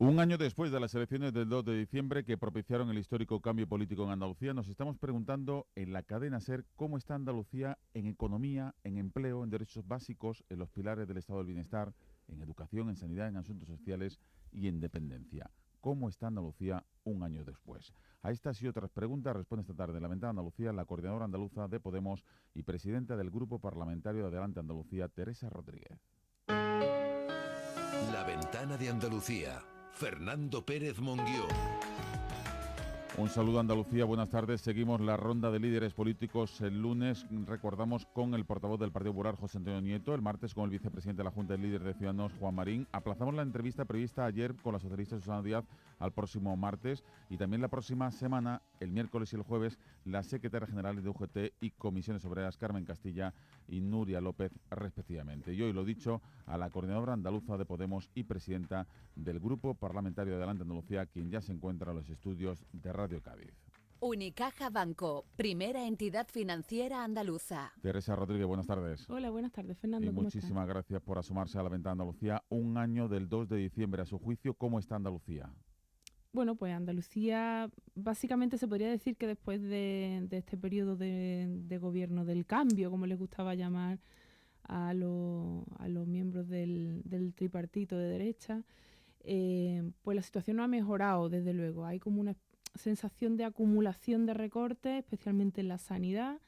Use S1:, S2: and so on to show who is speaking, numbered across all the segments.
S1: Un año después de las elecciones del 2 de diciembre que propiciaron el histórico cambio político en Andalucía, nos estamos preguntando en la cadena SER cómo está Andalucía en economía, en empleo, en derechos básicos, en los pilares del estado del bienestar, en educación, en sanidad, en asuntos sociales y en dependencia. ¿Cómo está Andalucía un año después? A estas y otras preguntas responde esta tarde en La Ventana de Andalucía la coordinadora andaluza de Podemos y presidenta del Grupo Parlamentario de Adelante Andalucía, Teresa Rodríguez.
S2: La Ventana de Andalucía. Fernando Pérez Monguió.
S1: Un saludo a Andalucía, buenas tardes. Seguimos la ronda de líderes políticos el lunes, recordamos, con el portavoz del Partido Popular, José Antonio Nieto, el martes con el vicepresidente de la Junta de Líderes de Ciudadanos, Juan Marín. Aplazamos la entrevista prevista ayer con la socialista Susana Díaz al próximo martes y también la próxima semana, el miércoles y el jueves, la secretaria general de UGT y Comisiones Obreras, Carmen Castilla y Nuria López, respectivamente. Y hoy, lo dicho, a la coordinadora andaluza de Podemos y presidenta del Grupo Parlamentario de Adelante Andalucía, quien ya se encuentra en los estudios de Radio Cádiz.
S3: Unicaja Banco, primera entidad financiera andaluza.
S1: Teresa Rodríguez, buenas tardes.
S4: Hola, buenas tardes, Fernando.
S1: Y muchísimas gracias por asomarse a la Ventana de Andalucía. Un año del 2 de diciembre, a su juicio, ¿cómo está Andalucía?
S4: Bueno, pues Andalucía básicamente se podría decir que después de este periodo de gobierno del cambio, como les gustaba llamar a los miembros del tripartito de derecha, pues la situación no ha mejorado, desde luego. Hay como una sensación de acumulación de recortes, especialmente en la sanidad.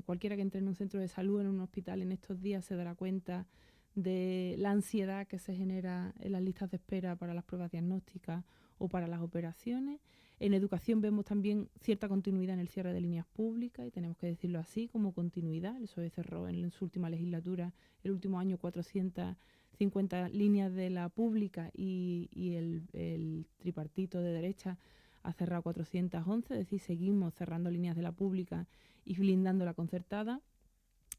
S4: Cualquiera que entre en un centro de salud, en un hospital en estos días, se dará cuenta de la ansiedad que se genera en las listas de espera para las pruebas diagnósticas o para las operaciones. En educación vemos también cierta continuidad en el cierre de líneas públicas, y tenemos que decirlo así, como continuidad. El PSOE cerró en su última legislatura, el último año, 450 líneas de la pública y el tripartito de derecha ha cerrado 411, es decir, seguimos cerrando líneas de la pública y blindando la concertada.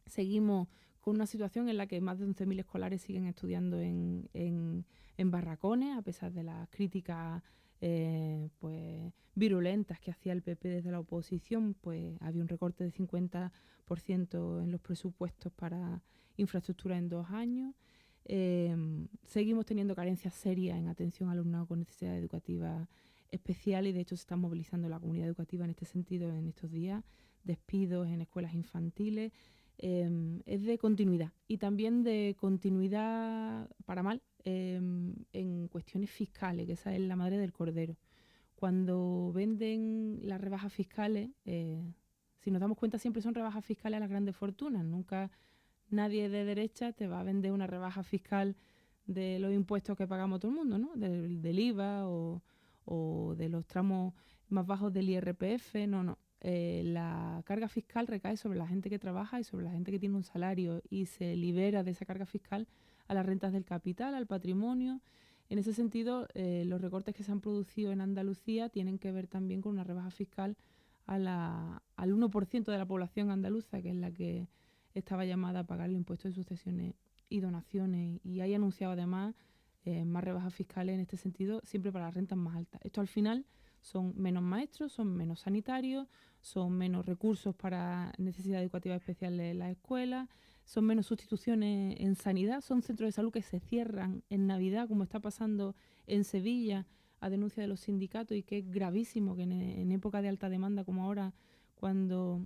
S4: Seguimos con una situación en la que más de 11.000 escolares siguen estudiando en barracones, a pesar de las críticas pues virulentas que hacía el PP desde la oposición. Pues había un recorte de 50% en los presupuestos para infraestructura en 2 años. Seguimos teniendo carencias serias en atención al alumnado con necesidades educativas especiales, y de hecho se está movilizando la comunidad educativa en este sentido en estos días. Despidos en escuelas infantiles. Es de continuidad, y también de continuidad para mal en cuestiones fiscales, que esa es la madre del cordero. Cuando venden las rebajas fiscales, si nos damos cuenta, siempre son rebajas fiscales a las grandes fortunas. Nunca nadie de derecha te va a vender una rebaja fiscal de los impuestos que pagamos todo el mundo, ¿no? Del IVA o de los tramos más bajos del IRPF, no. La carga fiscal recae sobre la gente que trabaja y sobre la gente que tiene un salario, y se libera de esa carga fiscal a las rentas del capital, al patrimonio. En ese sentido, los recortes que se han producido en Andalucía tienen que ver también con una rebaja fiscal al 1% de la población andaluza, que es la que estaba llamada a pagar el impuesto de sucesiones y donaciones, y hay anunciado además más rebajas fiscales en este sentido, siempre para las rentas más altas. Esto al final son menos maestros, son menos sanitarios, son menos recursos para necesidades educativas especiales en las escuelas, son menos sustituciones en sanidad, son centros de salud que se cierran en Navidad, como está pasando en Sevilla, a denuncia de los sindicatos, y que es gravísimo que en época de alta demanda como ahora, cuando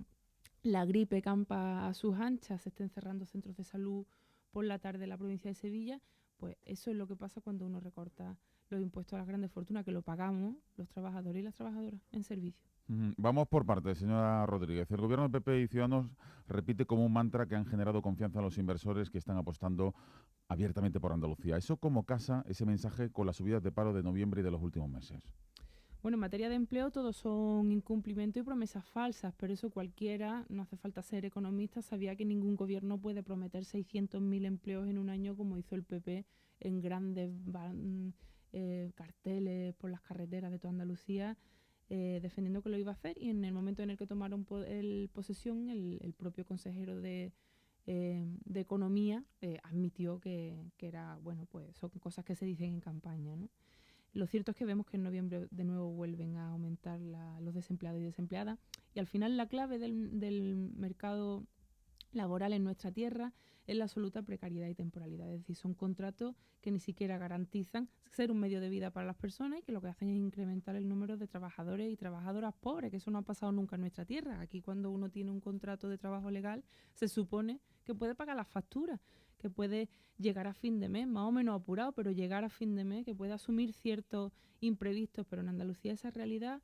S4: la gripe campa a sus anchas, se estén cerrando centros de salud por la tarde en la provincia de Sevilla. Pues eso es lo que pasa cuando uno recorta los impuestos a las grandes fortunas, que lo pagamos los trabajadores y las trabajadoras en servicio.
S1: Vamos por partes, señora Rodríguez. El gobierno del PP y Ciudadanos repite como un mantra que han generado confianza a los inversores que están apostando abiertamente por Andalucía. ¿Eso cómo casa ese mensaje con las subidas de paro de noviembre y de los últimos meses?
S4: Bueno, en materia de empleo todos son incumplimientos y promesas falsas, pero eso cualquiera, no hace falta ser economista, sabía que ningún gobierno puede prometer 600.000 empleos en un año, como hizo el PP en grandes carteles por las carreteras de toda Andalucía, defendiendo que lo iba a hacer, y en el momento en el que tomaron posesión, el propio consejero de Economía admitió que era, bueno, pues son cosas que se dicen en campaña, ¿no? Lo cierto es que vemos que en noviembre de nuevo vuelven a aumentar los desempleados y desempleadas, y al final la clave del mercado laboral en nuestra tierra en la absoluta precariedad y temporalidad. Es decir, son contratos que ni siquiera garantizan ser un medio de vida para las personas y que lo que hacen es incrementar el número de trabajadores y trabajadoras pobres, que eso no ha pasado nunca en nuestra tierra. Aquí cuando uno tiene un contrato de trabajo legal, se supone que puede pagar las facturas, que puede llegar a fin de mes, más o menos apurado, pero llegar a fin de mes, que puede asumir ciertos imprevistos, pero en Andalucía esa realidad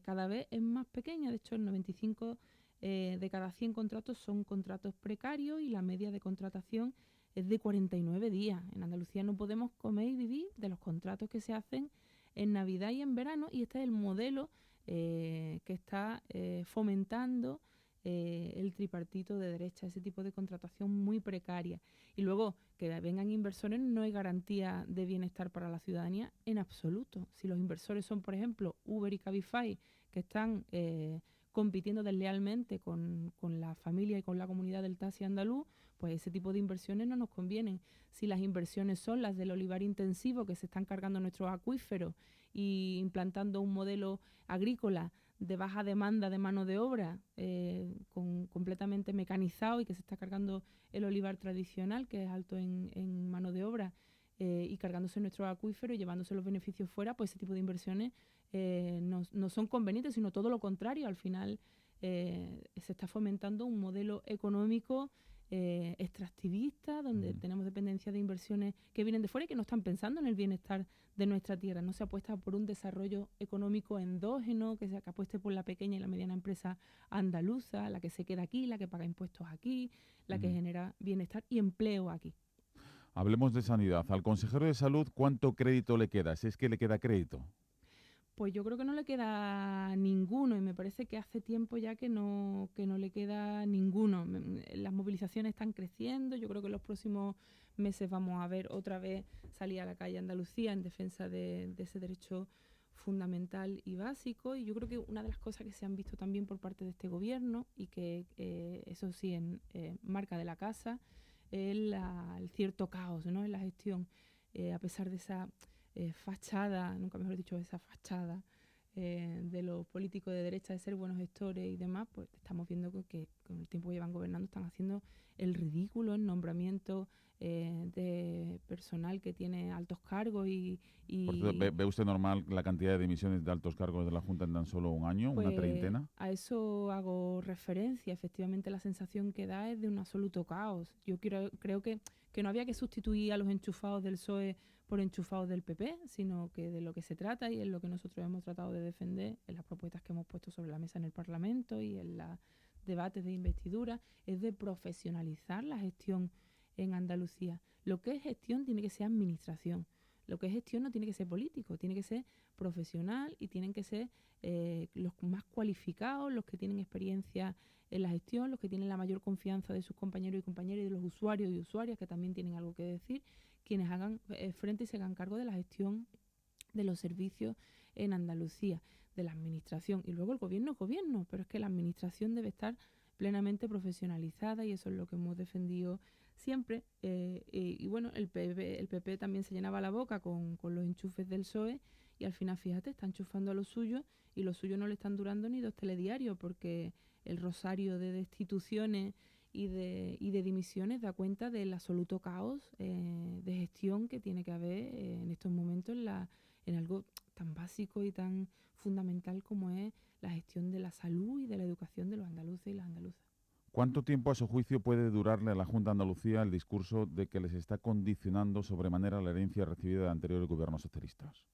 S4: cada vez es más pequeña. De hecho, el 95 de cada 100 contratos son contratos precarios y la media de contratación es de 49 días. En Andalucía no podemos comer y vivir de los contratos que se hacen en Navidad y en verano, y este es el modelo que está fomentando el tripartito de derecha, ese tipo de contratación muy precaria. Y luego, que vengan inversores no hay garantía de bienestar para la ciudadanía en absoluto. Si los inversores son, por ejemplo, Uber y Cabify, que están compitiendo deslealmente con la familia y con la comunidad del taxi andaluz, pues ese tipo de inversiones no nos convienen. Si las inversiones son las del olivar intensivo, que se están cargando nuestros acuíferos y implantando un modelo agrícola de baja demanda de mano de obra, completamente mecanizado, y que se está cargando el olivar tradicional, que es alto en mano de obra, y cargándose nuestros acuíferos y llevándose los beneficios fuera, pues ese tipo de inversiones no son convenientes, sino todo lo contrario. Al final se está fomentando un modelo económico extractivista, donde tenemos dependencia de inversiones que vienen de fuera y que no están pensando en el bienestar de nuestra tierra. No se apuesta por un desarrollo económico endógeno, que apueste por la pequeña y la mediana empresa andaluza, la que se queda aquí, la que paga impuestos aquí, la que genera bienestar y empleo aquí.
S1: Hablemos de sanidad. Al consejero de salud, ¿cuánto crédito le queda? Si es que le queda crédito.
S4: Pues yo creo que no le queda ninguno, y me parece que hace tiempo ya que no le queda ninguno. Las movilizaciones están creciendo. Yo creo que en los próximos meses vamos a ver otra vez salir a la calle Andalucía en defensa de ese derecho fundamental y básico. Y yo creo que una de las cosas que se han visto también por parte de este gobierno, y que eso sí en marca de la casa, es el cierto caos, ¿no?, en la gestión, a pesar de esa fachada, nunca mejor dicho, esa fachada de los políticos de derecha de ser buenos gestores y demás, pues estamos viendo que con el tiempo que llevan gobernando están haciendo el ridículo en nombramientos de personal que tiene altos cargos y
S1: Por cierto, ¿ve usted normal la cantidad de dimisiones de altos cargos de la Junta en tan solo un año,
S4: pues,
S1: una treintena?
S4: A eso hago referencia. Efectivamente, la sensación que da es de un absoluto caos. Yo creo que no había que sustituir a los enchufados del PSOE por enchufados del PP, sino que de lo que se trata, y es lo que nosotros hemos tratado de defender en las propuestas que hemos puesto sobre la mesa en el Parlamento y en los debates de investidura, es de profesionalizar la gestión en Andalucía. Lo que es gestión tiene que ser administración. Lo que es gestión no tiene que ser político, tiene que ser profesional, y tienen que ser los más cualificados, los que tienen experiencia en la gestión, los que tienen la mayor confianza de sus compañeros y compañeras y de los usuarios y usuarias, que también tienen algo que decir, quienes hagan frente y se hagan cargo de la gestión de los servicios en Andalucía, de la administración. Y luego el gobierno es gobierno, pero es que la administración debe estar plenamente profesionalizada, y eso es lo que hemos defendido siempre. Y bueno, el PP también se llenaba la boca con los enchufes del PSOE, y al final, fíjate, está enchufando a los suyos, y los suyos no le están durando ni 2 telediarios, porque el rosario de destituciones y de dimisiones da cuenta del absoluto caos de gestión que tiene que haber en estos momentos en algo tan básico y tan fundamental como es la gestión de la salud y de la educación de los andaluces y las andaluzas.
S1: ¿Cuánto tiempo, a su juicio, puede durarle a la Junta de Andalucía el discurso de que les está condicionando sobremanera la herencia recibida de anteriores gobiernos socialistas?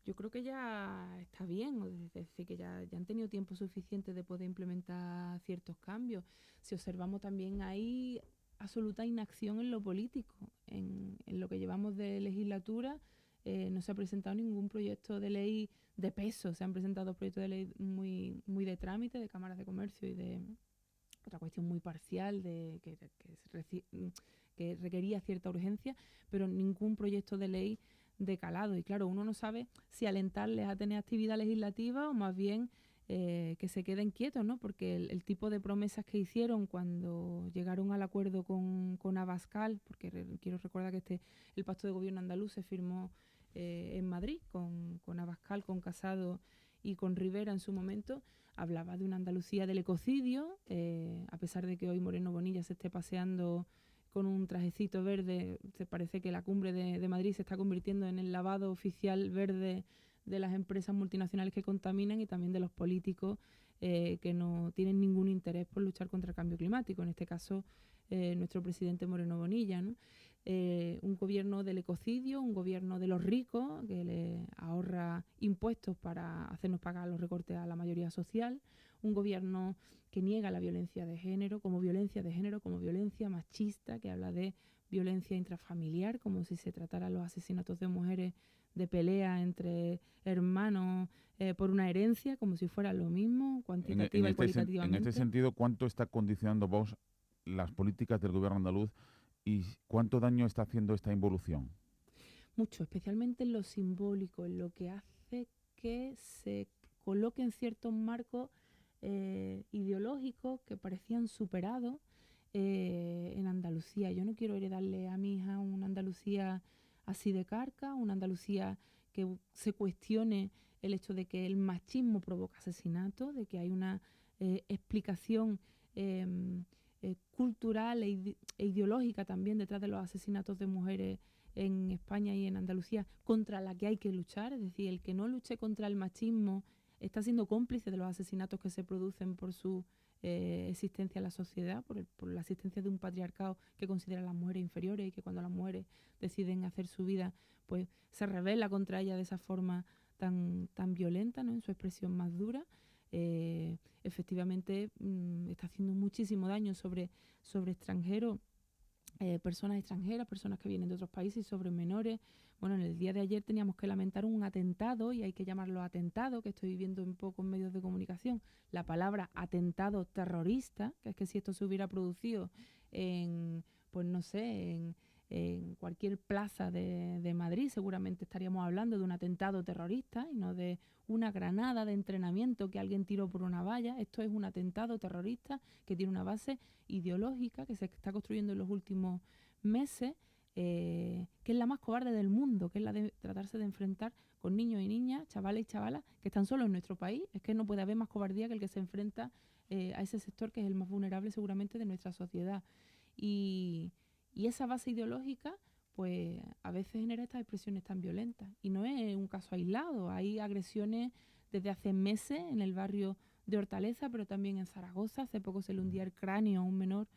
S4: Yo creo que ya está bien, es decir, que ya han tenido tiempo suficiente de poder implementar ciertos cambios. Si observamos, también hay absoluta inacción en lo político. En lo que llevamos de legislatura no se ha presentado ningún proyecto de ley de peso. Se han presentado proyectos de ley muy, muy de trámite, de cámaras de comercio y de otra cuestión muy parcial que requería cierta urgencia, pero ningún proyecto de ley de calado. Y claro, uno no sabe si alentarles a tener actividad legislativa o más bien que se queden quietos, ¿no? Porque el tipo de promesas que hicieron cuando llegaron al acuerdo con Abascal, porque quiero recordar que el pacto de gobierno andaluz se firmó en Madrid con Abascal, con Casado y con Rivera en su momento, hablaba de una Andalucía del ecocidio, a pesar de que hoy Moreno Bonilla se esté paseando con un trajecito verde. Se parece que la cumbre de Madrid se está convirtiendo en el lavado oficial verde de las empresas multinacionales que contaminan y también de los políticos que no tienen ningún interés por luchar contra el cambio climático. En este caso, nuestro presidente Moreno Bonilla, ¿no? Un gobierno del ecocidio, un gobierno de los ricos que le ahorra impuestos para hacernos pagar los recortes a la mayoría social, un gobierno que niega la violencia de género, como violencia machista, que habla de violencia intrafamiliar, como si se tratara los asesinatos de mujeres de pelea entre hermanos por una herencia, como si fuera lo mismo, cuantitativa y cualitativamente.
S1: En este sentido, ¿cuánto está condicionando Vox las políticas del gobierno andaluz y cuánto daño está haciendo esta involución?
S4: Mucho, especialmente en lo simbólico, en lo que hace que se coloque en ciertos marcos ideológicos que parecían superados en Andalucía. Yo no quiero heredarle a mi hija una Andalucía así de carca, una Andalucía que se cuestione el hecho de que el machismo provoca asesinato, de que hay una explicación cultural e ideológica también detrás de los asesinatos de mujeres en España y en Andalucía, contra la que hay que luchar. Es decir, el que no luche contra el machismo está siendo cómplice de los asesinatos que se producen por su existencia en la sociedad, por la existencia de un patriarcado que considera a las mujeres inferiores y que cuando las mujeres deciden hacer su vida, pues se rebela contra ellas de esa forma tan violenta, ¿no? En su expresión más dura. Efectivamente está haciendo muchísimo daño sobre extranjeros, personas extranjeras, personas que vienen de otros países, y sobre menores. Bueno, en el día de ayer teníamos que lamentar un atentado, y hay que llamarlo atentado, que estoy viendo en pocos medios de comunicación la palabra atentado terrorista, que es que si esto se hubiera producido en, pues no sé, en cualquier plaza de Madrid, seguramente estaríamos hablando de un atentado terrorista y no de una granada de entrenamiento que alguien tiró por una valla. Esto es un atentado terrorista que tiene una base ideológica que se está construyendo en los últimos meses, que es la más cobarde del mundo, que es la de tratarse de enfrentar con niños y niñas, chavales y chavalas que están solos en nuestro país. Es que no puede haber más cobardía que el que se enfrenta a ese sector que es el más vulnerable seguramente de nuestra sociedad. Y esa base ideológica, pues a veces genera estas expresiones tan violentas. Y no es un caso aislado. Hay agresiones desde hace meses en el barrio de Hortaleza, pero también en Zaragoza. Hace poco se le hundía el cráneo a un menor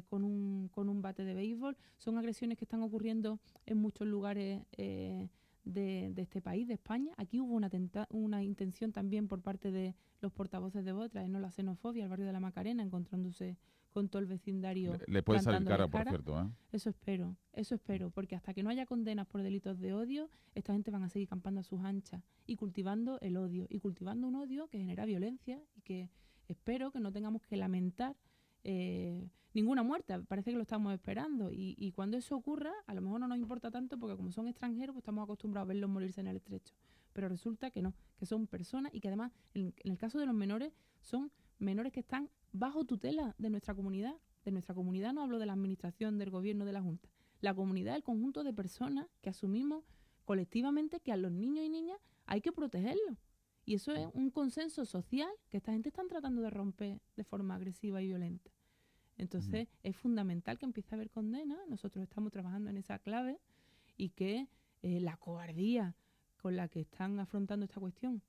S4: con un bate de béisbol. Son agresiones que están ocurriendo en muchos lugares de este país, de España. Aquí hubo una intención también por parte de los portavoces de Vox, traernos la xenofobia al barrio de la Macarena, encontrándose con todo el vecindario.
S1: Le puede salir cara, por cierto, ¿eh?
S4: Eso espero, porque hasta que no haya condenas por delitos de odio, esta gente van a seguir campando a sus anchas y cultivando el odio, y cultivando un odio que genera violencia y que espero que no tengamos que lamentar ninguna muerte. Parece que lo estamos esperando, y cuando eso ocurra, a lo mejor no nos importa tanto, porque como son extranjeros, pues estamos acostumbrados a verlos morirse en el estrecho, pero resulta que no, que son personas, y que además, en el caso de los menores, son menores que están bajo tutela de nuestra comunidad. De nuestra comunidad no hablo de la administración, del gobierno, de la Junta. La comunidad es el conjunto de personas que asumimos colectivamente que a los niños y niñas hay que protegerlos. Y eso es un consenso social que esta gente están tratando de romper de forma agresiva y violenta. Entonces es fundamental que empiece a haber condena. Nosotros estamos trabajando en esa clave, y que la cobardía con la que están afrontando esta cuestión,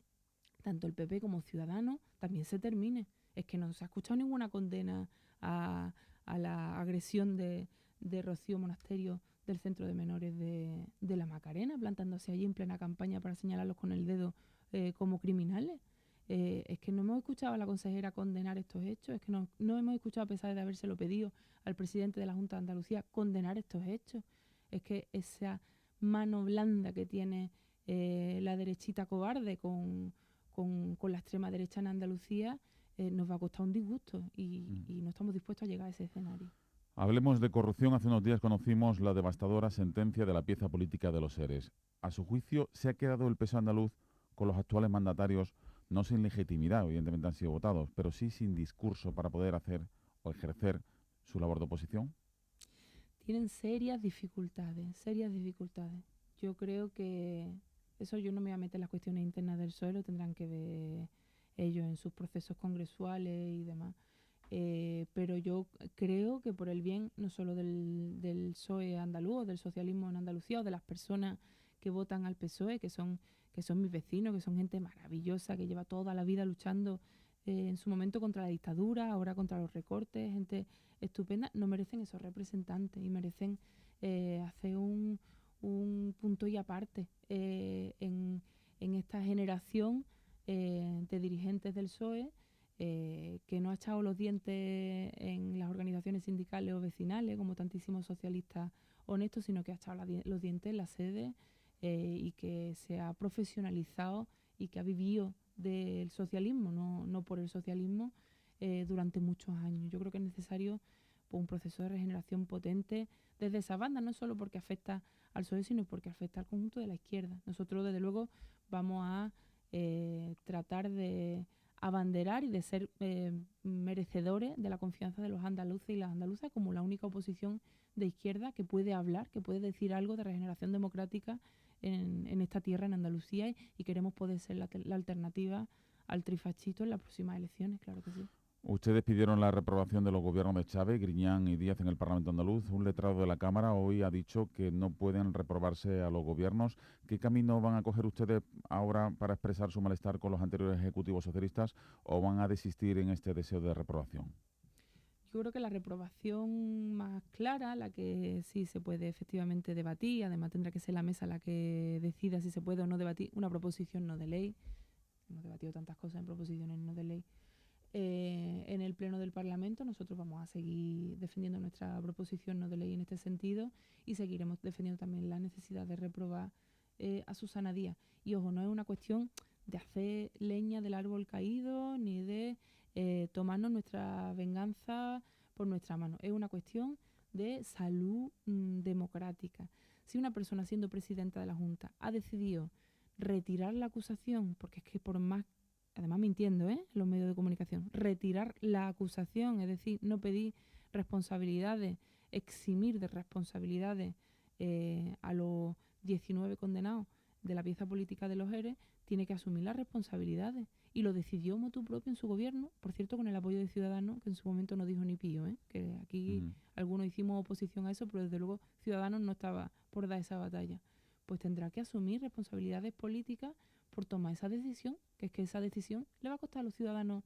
S4: tanto el PP como Ciudadanos, también se termine. Es que no se ha escuchado ninguna condena a la agresión de Rocío Monasterio del Centro de Menores de la Macarena, plantándose allí en plena campaña para señalarlos con el dedo como criminales. Es que no hemos escuchado a la consejera condenar estos hechos, es que no hemos escuchado, a pesar de habérselo pedido al presidente de la Junta de Andalucía, condenar estos hechos. Es que esa mano blanda que tiene la derechita cobarde con la extrema derecha en Andalucía nos va a costar un disgusto, y no estamos dispuestos a llegar a ese escenario.
S1: Hablemos de corrupción. Hace unos días conocimos la devastadora sentencia de la pieza política de los ERES. A su juicio, ¿se ha quedado el PSOE andaluz con los actuales mandatarios, no sin legitimidad, evidentemente han sido votados, pero sí sin discurso para poder hacer o ejercer su labor de oposición?
S4: Tienen serias dificultades. Yo creo que Eso yo no me voy a meter en las cuestiones internas del PSOE, lo tendrán que ver ellos en sus procesos congresuales y demás. Pero yo creo que por el bien no solo del PSOE andaluz, o del socialismo en Andalucía, o de las personas que votan al PSOE, que son mis vecinos, que son gente maravillosa, que lleva toda la vida luchando en su momento contra la dictadura, ahora contra los recortes, gente estupenda, no merecen esos representantes y merecen hacer un punto y aparte en esta generación de dirigentes del PSOE que no ha echado los dientes en las organizaciones sindicales o vecinales, como tantísimos socialistas honestos, sino que ha echado los dientes en la sede y que se ha profesionalizado y que ha vivido del socialismo, no por el socialismo, durante muchos años. Yo creo que es necesario pues, un proceso de regeneración potente desde esa banda, no solo porque afecta al PSOE, sino porque afecta al conjunto de la izquierda. Nosotros, desde luego, vamos a tratar de abanderar y de ser merecedores de la confianza de los andaluces y las andaluzas como la única oposición de izquierda que puede hablar, que puede decir algo de regeneración democrática en esta tierra, en Andalucía, y queremos poder ser la alternativa al trifachito en las próximas elecciones, claro que sí.
S1: Ustedes pidieron la reprobación de los gobiernos de Chávez, Griñán y Díaz en el Parlamento andaluz. Un letrado de la Cámara hoy ha dicho que no pueden reprobarse a los gobiernos. ¿Qué camino van a coger ustedes ahora para expresar su malestar con los anteriores ejecutivos socialistas o van a desistir en este deseo de reprobación?
S4: Yo creo que la reprobación más clara, la que sí se puede efectivamente debatir, además tendrá que ser la mesa la que decida si se puede o no debatir una proposición no de ley. Hemos debatido tantas cosas en proposiciones no de ley. En el Pleno del Parlamento nosotros vamos a seguir defendiendo nuestra proposición no de ley en este sentido y seguiremos defendiendo también la necesidad de reprobar a Susana Díaz. Y ojo, no es una cuestión de hacer leña del árbol caído ni de tomarnos nuestra venganza por nuestra mano. Es una cuestión de salud democrática. Si una persona siendo presidenta de la Junta ha decidido retirar la acusación, porque es que por más, además mintiendo, los medios de comunicación, retirar la acusación, es decir, no pedir responsabilidades, eximir de responsabilidades a los 19 condenados de la pieza política de los ERE, tiene que asumir las responsabilidades. Y lo decidió motu propio en su gobierno, por cierto, con el apoyo de Ciudadanos, que en su momento no dijo ni pío, que aquí algunos hicimos oposición a eso, pero desde luego Ciudadanos no estaba por dar esa batalla. Pues tendrá que asumir responsabilidades políticas por tomar esa decisión, que es que esa decisión le va a costar a los ciudadanos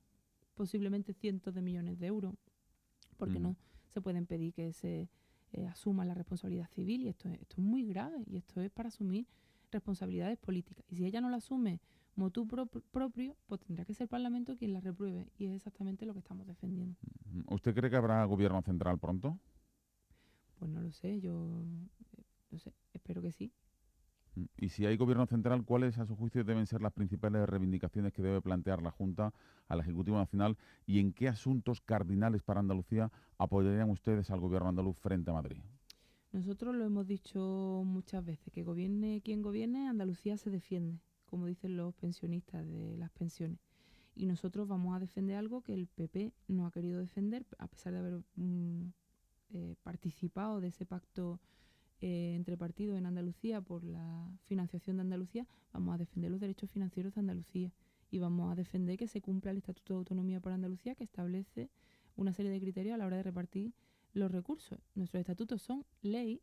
S4: posiblemente cientos de millones de euros, porque no se pueden pedir que se asuma la responsabilidad civil, y esto es muy grave, y esto es para asumir responsabilidades políticas. Y si ella no la asume motu propio, pues tendrá que ser el Parlamento quien la repruebe, y es exactamente lo que estamos defendiendo.
S1: ¿Usted cree que habrá gobierno central pronto?
S4: Pues no lo sé, yo no sé, espero que sí.
S1: Y si hay gobierno central, ¿cuáles a su juicio deben ser las principales reivindicaciones que debe plantear la Junta al Ejecutivo Nacional y en qué asuntos cardinales para Andalucía apoyarían ustedes al gobierno andaluz frente a Madrid?
S4: Nosotros lo hemos dicho muchas veces, que gobierne quien gobierne, Andalucía se defiende, como dicen los pensionistas de las pensiones. Y nosotros vamos a defender algo que el PP no ha querido defender, a pesar de haber participado de ese pacto entre partidos en Andalucía por la financiación de Andalucía. Vamos a defender los derechos financieros de Andalucía y vamos a defender que se cumpla el Estatuto de Autonomía para Andalucía, que establece una serie de criterios a la hora de repartir los recursos. Nuestros estatutos son ley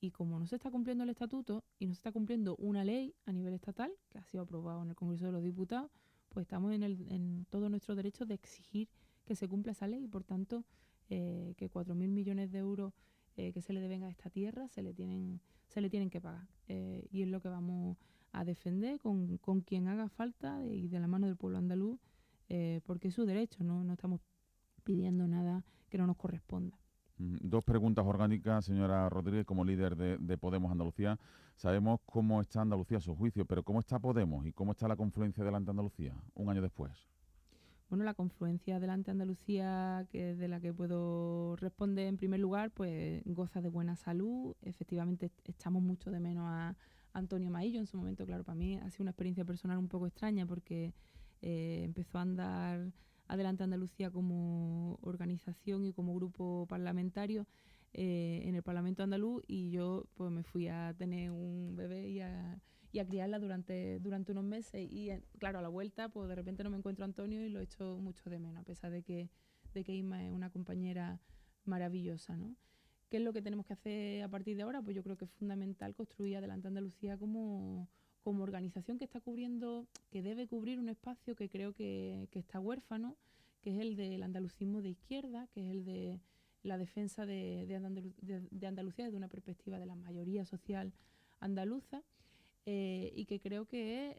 S4: y como no se está cumpliendo el estatuto y no se está cumpliendo una ley a nivel estatal, que ha sido aprobado en el Congreso de los Diputados, pues estamos en todo nuestro derecho de exigir que se cumpla esa ley y por tanto que 4.000 millones de euros que se le deben a esta tierra se le tienen que pagar. Y es lo que vamos a defender con quien haga falta y de la mano del pueblo andaluz, porque es su derecho, no estamos pidiendo nada que no nos corresponda.
S1: Dos preguntas orgánicas, señora Rodríguez, como líder de Podemos Andalucía. Sabemos cómo está Andalucía a su juicio, pero ¿cómo está Podemos y cómo está la confluencia Adelante Andalucía un año después?
S4: Bueno, la confluencia Adelante Andalucía, que de la que puedo responder en primer lugar, pues goza de buena salud. Efectivamente, echamos mucho de menos a Antonio Maillo en su momento. Claro, para mí ha sido una experiencia personal un poco extraña porque empezó a andar Adelante Andalucía como organización y como grupo parlamentario en el Parlamento andaluz y yo pues me fui a tener un bebé y y a criarla durante unos meses. Y claro, a la vuelta, pues de repente no me encuentro a Antonio y lo echo mucho de menos, a pesar de que Isma es una compañera maravillosa, ¿no? ¿Qué es lo que tenemos que hacer a partir de ahora? Pues yo creo que es fundamental construir Adelante Andalucía como organización que está cubriendo, que debe cubrir un espacio que creo que está huérfano, que es el del andalucismo de izquierda, que es el de la defensa de Andalucía desde una perspectiva de la mayoría social andaluza, y que creo que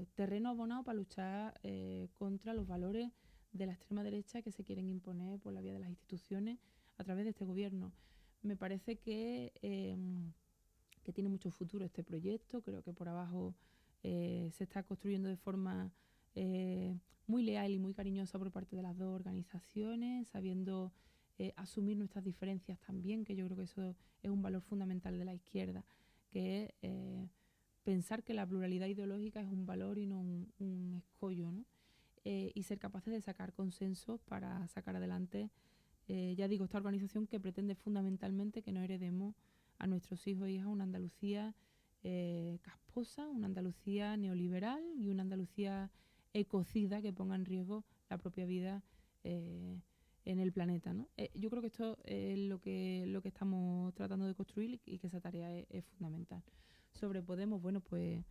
S4: es terreno abonado para luchar contra los valores de la extrema derecha que se quieren imponer por la vía de las instituciones a través de este gobierno. Me parece que tiene mucho futuro este proyecto. Creo que por abajo se está construyendo de forma muy leal y muy cariñosa por parte de las dos organizaciones, sabiendo asumir nuestras diferencias también, que yo creo que eso es un valor fundamental de la izquierda, que es pensar que la pluralidad ideológica es un valor y no un escollo, ¿no? Y ser capaces de sacar consensos para sacar adelante, ya digo, esta organización que pretende fundamentalmente que no heredemos a nuestros hijos e hijas una Andalucía casposa, una Andalucía neoliberal y una Andalucía ecocida que ponga en riesgo la propia vida en el planeta, ¿no? Yo creo que esto es lo que estamos tratando de construir y que esa tarea es fundamental. Sobre Podemos, bueno, pues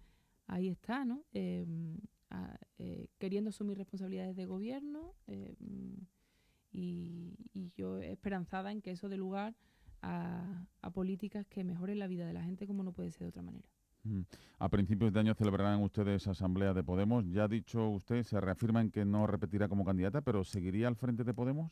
S4: ahí está, ¿no? Queriendo asumir responsabilidades de gobierno y yo esperanzada en que eso dé lugar a políticas que mejoren la vida de la gente, como no puede ser de otra manera.
S1: A principios de año celebrarán ustedes asamblea de Podemos. Ya ha dicho usted, se reafirma en que no repetirá como candidata, pero ¿seguiría al frente de Podemos?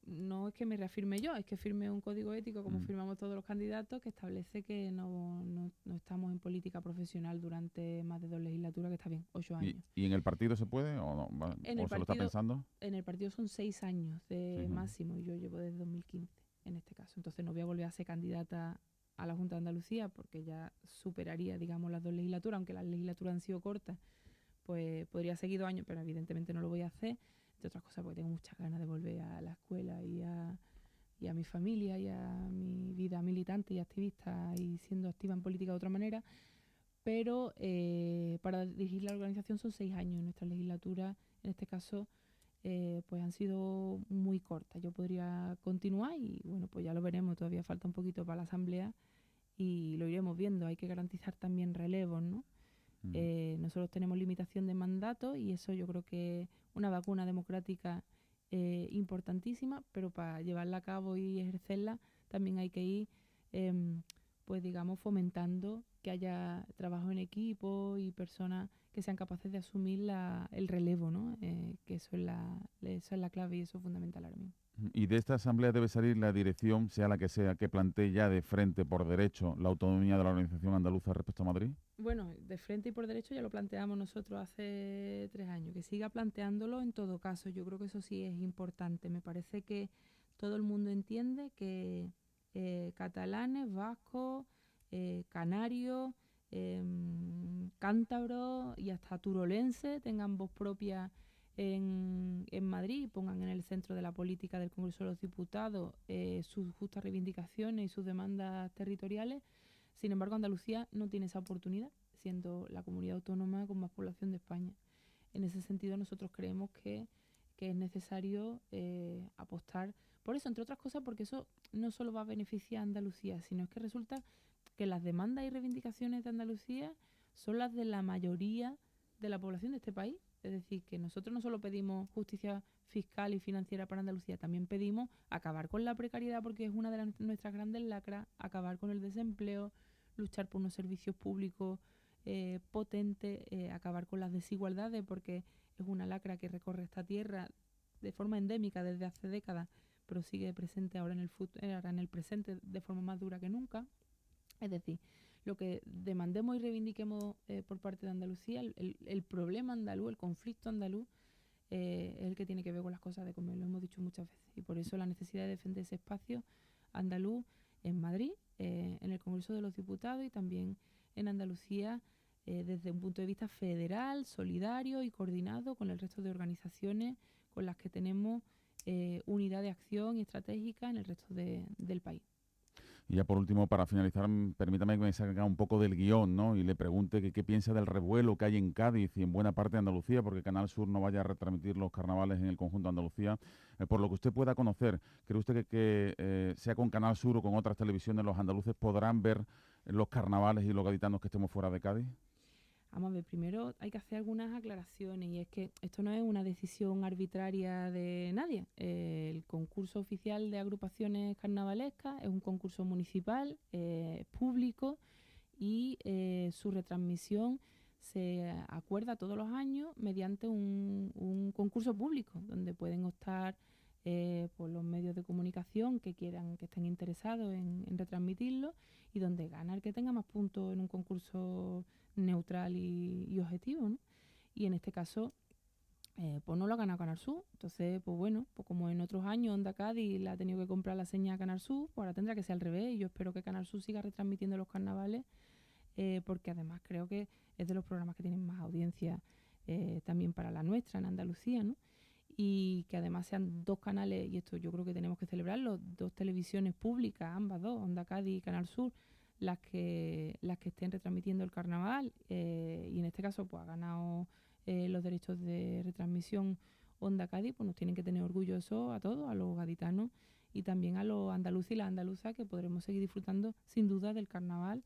S4: No es que me reafirme yo, es que firme un código ético, como firmamos todos los candidatos, que establece que no estamos en política profesional durante más de 2 legislaturas, que está bien, 8 años.
S1: ¿Y en el partido se puede o no? ¿O se lo está pensando?
S4: En el partido son 6 años de máximo, y yo llevo desde 2015 en este caso. Entonces no voy a volver a ser candidata a la Junta de Andalucía porque ya superaría, digamos, las 2 legislaturas, aunque las legislaturas han sido cortas, pues podría seguir 2 años, pero evidentemente no lo voy a hacer. De otras cosas porque tengo muchas ganas de volver a la escuela y a mi familia y a mi vida militante y activista y siendo activa en política de otra manera, pero para dirigir la organización son 6 años. Nuestra legislatura, en este caso, pues han sido muy cortas. Yo podría continuar y bueno, pues ya lo veremos, todavía falta un poquito para la asamblea y lo iremos viendo. Hay que garantizar también relevos, ¿no? Nosotros tenemos limitación de mandato y eso yo creo que es una vacuna democrática importantísima, pero para llevarla a cabo y ejercerla también hay que ir, pues digamos, fomentando que haya trabajo en equipo y personas que sean capaces de asumir el relevo, ¿no? Que eso es la clave y eso es fundamental ahora mismo.
S1: Y de esta asamblea debe salir la dirección, sea la que sea, que plantee ya de frente por derecho la autonomía de la organización andaluza respecto a Madrid.
S4: Bueno, de frente y por derecho ya lo planteamos nosotros hace 3 años. Que siga planteándolo en todo caso. Yo creo que eso sí es importante. Me parece que todo el mundo entiende que catalanes, vascos, canarios, cántabros y hasta turolenses tengan voz propia en Madrid y pongan en el centro de la política del Congreso de los Diputados sus justas reivindicaciones y sus demandas territoriales. Sin embargo, Andalucía no tiene esa oportunidad, siendo la comunidad autónoma con más población de España. En ese sentido, nosotros creemos que es necesario apostar por eso, entre otras cosas, porque eso no solo va a beneficiar a Andalucía, sino es que resulta que las demandas y reivindicaciones de Andalucía son las de la mayoría de la población de este país. Es decir, que nosotros no solo pedimos justicia fiscal y financiera para Andalucía, también pedimos acabar con la precariedad, porque es una de nuestras grandes lacras, acabar con el desempleo, luchar por unos servicios públicos potentes, acabar con las desigualdades, porque es una lacra que recorre esta tierra de forma endémica desde hace décadas, pero sigue presente ahora en el presente de forma más dura que nunca. Es decir, lo que demandemos y reivindiquemos por parte de Andalucía, el problema andaluz, el conflicto andaluz, es el que tiene que ver con las cosas de comer, lo hemos dicho muchas veces. Y por eso la necesidad de defender ese espacio andaluz en Madrid, en el Congreso de los Diputados y también en Andalucía desde un punto de vista federal, solidario y coordinado con el resto de organizaciones con las que tenemos unidad de acción y estratégica en el resto del país.
S1: Y ya por último, para finalizar, permítame que me salga un poco del guión, ¿no? Y le pregunte qué piensa del revuelo que hay en Cádiz y en buena parte de Andalucía, porque Canal Sur no vaya a retransmitir los carnavales en el conjunto de Andalucía. Por lo que usted pueda conocer, ¿cree usted que sea con Canal Sur o con otras televisiones, los andaluces podrán ver los carnavales y los gaditanos que estemos fuera de Cádiz?
S4: Vamos a ver, primero hay que hacer algunas aclaraciones, y es que esto no es una decisión arbitraria de nadie. El concurso oficial de agrupaciones carnavalescas es un concurso municipal, público, y su retransmisión se acuerda todos los años mediante un concurso público, donde pueden optar por los medios de comunicación que estén interesados en retransmitirlo, y donde gana el que tenga más puntos en un concurso neutral y objetivo, ¿no? Y en este caso, pues no lo ha ganado Canal Sur. Entonces, pues bueno, pues como en otros años Onda Cádiz le ha tenido que comprar la señal a Canal Sur, pues ahora tendrá que ser al revés. Y yo espero que Canal Sur siga retransmitiendo los carnavales, porque además creo que es de los programas que tienen más audiencia también para la nuestra, en Andalucía, ¿no? Y que además sean dos canales, y esto yo creo que tenemos que celebrarlo, dos televisiones públicas, ambas dos, Onda Cádiz y Canal Sur, las que estén retransmitiendo el carnaval, y en este caso pues ha ganado los derechos de retransmisión Onda Cádiz, pues nos tienen que tener orgullo eso a todos, a los gaditanos y también a los andaluces y las andaluzas, que podremos seguir disfrutando sin duda del carnaval,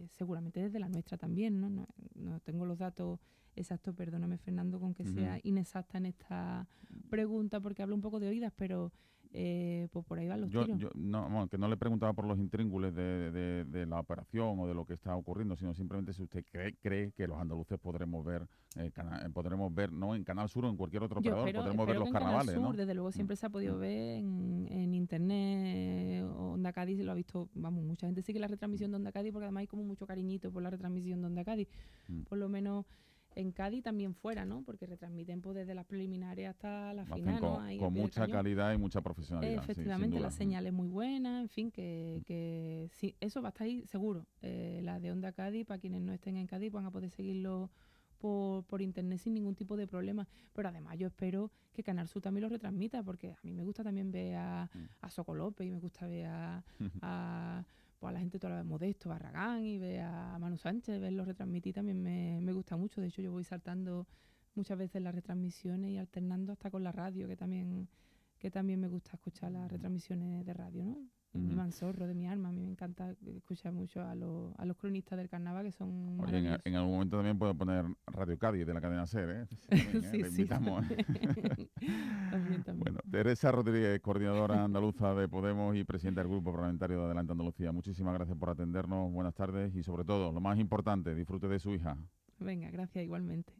S4: seguramente desde la nuestra también, ¿no? No tengo los datos exactos, perdóname Fernando con que sea inexacta en esta pregunta, porque hablo un poco de oídas, pero pues por ahí van los tiros.
S1: Yo no, bueno, que no le preguntaba por los intríngulis de la operación o de lo que está ocurriendo, sino simplemente si usted cree que los andaluces podremos ver no en Canal Sur o en cualquier otro operador, podremos ver los carnavales,
S4: Canal Sur,
S1: ¿no?
S4: desde luego siempre se ha podido ver en internet. Onda Cádiz lo ha visto, vamos, mucha gente sigue la retransmisión de Onda Cádiz, porque además hay como mucho cariñito por la retransmisión de Onda Cádiz, por lo menos en Cádiz, también fuera, ¿no? Porque retransmiten pues desde las preliminares hasta la final, ¿no? Ahí
S1: con mucha calidad y mucha profesionalidad.
S4: Efectivamente,
S1: sí,
S4: la señal es muy buena, en fin, que sí, eso va a estar ahí seguro. La de Onda Cádiz, para quienes no estén en Cádiz, van a poder seguirlo por internet sin ningún tipo de problema. Pero además yo espero que Canal Sur también lo retransmita, porque a mí me gusta también ver a Soco López, y me gusta ver a la gente toda la vez, Modesto, Barragán, y ver a Manu Sánchez, verlos retransmitir también me gusta mucho. De hecho, yo voy saltando muchas veces las retransmisiones y alternando hasta con la radio, que también me gusta escuchar las retransmisiones de radio, ¿no? Mi Mansorro, de mi alma, a mí me encanta escuchar mucho a los cronistas del carnaval, que son
S1: Oye, en algún momento también puedo poner Radio Cádiz de la cadena SER, ¿eh?
S4: Sí,
S1: Le invitamos.
S4: También.
S1: Bueno, Teresa Rodríguez, coordinadora andaluza de Podemos y presidenta del Grupo Parlamentario de Adelante Andalucía. Muchísimas gracias por atendernos, buenas tardes y sobre todo, lo más importante, disfrute de su hija.
S4: Venga, gracias igualmente.